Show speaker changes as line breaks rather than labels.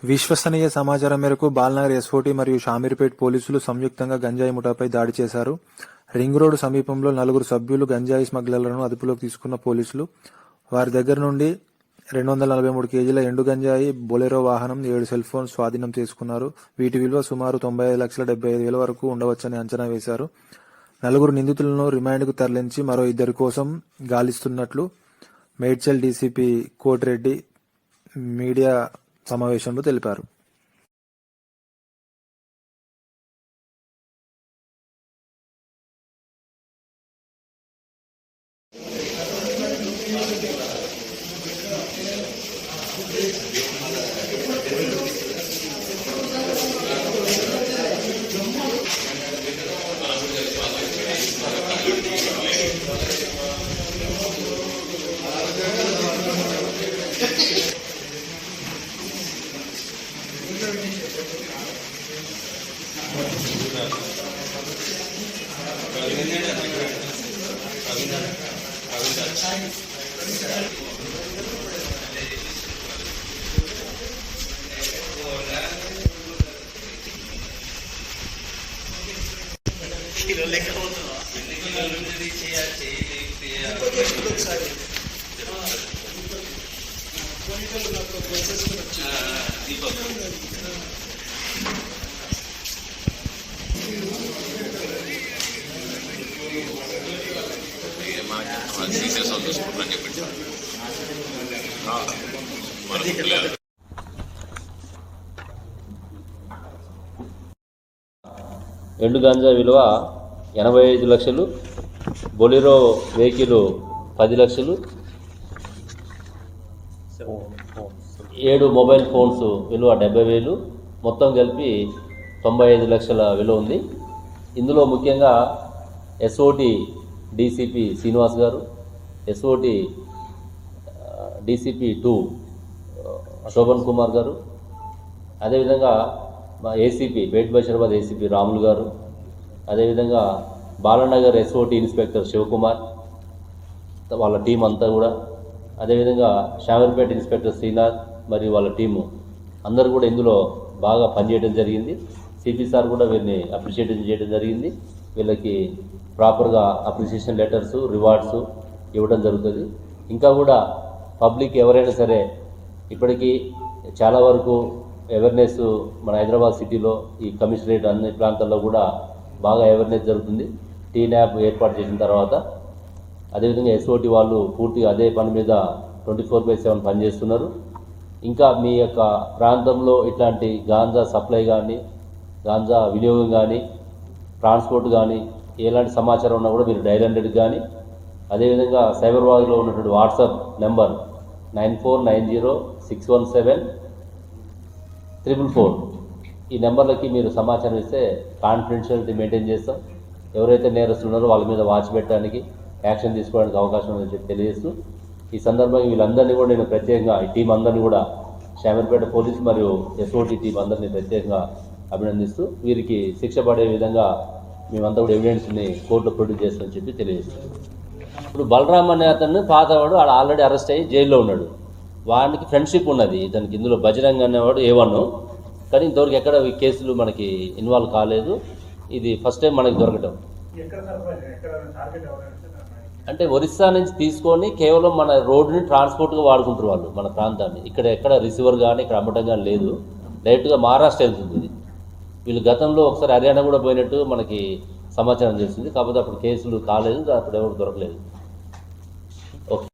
విశ్వసనీయ సమాచారం మేరకు బాల్నగర్ ఎస్ఓటీ మరియు షామీర్పేట్ పోలీసులు సంయుక్తంగా గంజాయి ముఠాపై దాడి చేశారు. రింగ్ రోడ్డు సమీపంలో 4 సభ్యులు గంజాయి స్మగ్లర్లను అదుపులోకి తీసుకున్న పోలీసులు వారి దగ్గర నుండి 243 కేజీల ఎండు గంజాయి, బొలెరో వాహనం, 7 సెల్ ఫోన్స్ స్వాధీనం చేసుకున్నారు. వీటి విలువ సుమారు 95,75,000 వరకు ఉండవచ్చని అంచనా వేశారు. 4 నిందితులను రిమాండ్కు తరలించి మరో 2 కోసం గాలిస్తున్నట్లు మేడ్చల్ డీసీపీ కోటిరెడ్డి మీడియా సమావేశంలో తెలిపారు.
ఎండు గంజా విలువ 85 లక్షలు, బొలెరో వెహికల్ 10 లక్షలు, 7 మొబైల్ ఫోన్స్ విలువ 70,000, మొత్తం కలిపి 95 లక్షల విలువ ఉంది. ఇందులో ముఖ్యంగా ఎస్ఓటి డీసీపీ శ్రీనివాస్ గారు, ఎస్ఓటి డీసీపీ 2 శోభన్ కుమార్ గారు, అదేవిధంగా మా ACP bait Basheerabad ACP Ramulu గారు, అదేవిధంగా బాలనగర్ ఎస్ఓటి ఇన్స్పెక్టర్ శివకుమార్ వాళ్ళ టీం అంతా కూడా, అదేవిధంగా షామీర్పేట ఇన్స్పెక్టర్ శ్రీనాథ్ మరియు వాళ్ళ టీము అందరూ కూడా ఇందులో బాగా పనిచేయడం జరిగింది. సిపి సార్ కూడా వీరిని అప్రిషియేట్ చేయడం జరిగింది. వీళ్ళకి ప్రాపర్గా అప్రిషియేషన్ లెటర్స్, రివార్డ్స్ ఇవ్వడం జరుగుతుంది. ఇంకా కూడా పబ్లిక్ ఎవరైనా సరే ఇప్పటికీ చాలా వరకు అవేర్నెస్ మన హైదరాబాద్ సిటీలో ఈ కమిషనరేట్ అన్ని ప్రాంతాల్లో కూడా బాగా అవేర్నెస్ జరుగుతుంది. టీనాప్ ఏర్పాటు చేసిన తర్వాత అదేవిధంగా ఎస్ఓటి వాళ్ళు పూర్తిగా అదే పని మీద 24/7 పనిచేస్తున్నారు. ఇంకా మీ యొక్క ప్రాంతంలో ఇట్లాంటి గాంజా సప్లై కానీ, గాంజా వినియోగం కానీ, ట్రాన్స్పోర్ట్ కానీ ఎలాంటి సమాచారం ఉన్నా కూడా మీరు డైల్ 100 కానీ, అదేవిధంగా సైబరాబాద్లో ఉన్నటువంటి వాట్సాప్ నెంబర్ 9490617444 ఈ నెంబర్లకి మీరు సమాచారం ఇస్తే కాన్ఫిడెన్షియాలిటీ మెయింటైన్ చేస్తాం. ఎవరైతే నేరస్తులు ఉన్నారో వాళ్ళ మీద వాచ్ పెట్టడానికి, యాక్షన్ తీసుకోవడానికి అవకాశం ఉందని చెప్పి తెలియజేస్తూ, ఈ సందర్భంగా వీళ్ళందరినీ కూడా నేను ప్రత్యేకంగా ఈ టీం అందరినీ కూడా షామీర్పేట పోలీసు మరియు ఎస్ఓటి టీం అందరినీ ప్రత్యేకంగా అభినందిస్తూ వీరికి శిక్ష పడే విధంగా మేమంతా కూడా ఎవిడెన్స్ని కోర్టులో ప్రొడ్యూస్ చేస్తామని చెప్పి తెలియజేస్తాం. ఇప్పుడు బలరామ్ అనే అతను పాతవాడు, వాడు ఆల్రెడీ అరెస్ట్ అయ్యి జైల్లో ఉన్నాడు. వాడికి ఫ్రెండ్షిప్ ఉన్నది ఇతనికి. ఇందులో బజరంగ్ అనేవాడు A1, కానీ ఇంతవరకు ఎక్కడ ఈ కేసులు మనకి ఇన్వాల్వ్ కాలేదు. ఇది ఫస్ట్ టైం మనకి దొరకటం. అంటే ఒరిస్సా నుంచి తీసుకొని కేవలం మన రోడ్డుని ట్రాన్స్పోర్ట్గా వాడుకుంటారు వాళ్ళు, మన ప్రాంతాన్ని. ఇక్కడ ఎక్కడ రిసీవర్ కానీ ఇక్కడ అమ్మటం కానీ లేదు. డైరెక్ట్గా మహారాష్ట్ర వెళ్తుంది ఇది. వీళ్ళు గతంలో ఒకసారి హర్యానా కూడా పోయినట్టు మనకి సమాచారం చేసింది. కాకపోతే అప్పుడు కేసులు కాలేదు, అప్పుడు ఎవరు దొరకలేదు. ఓకే.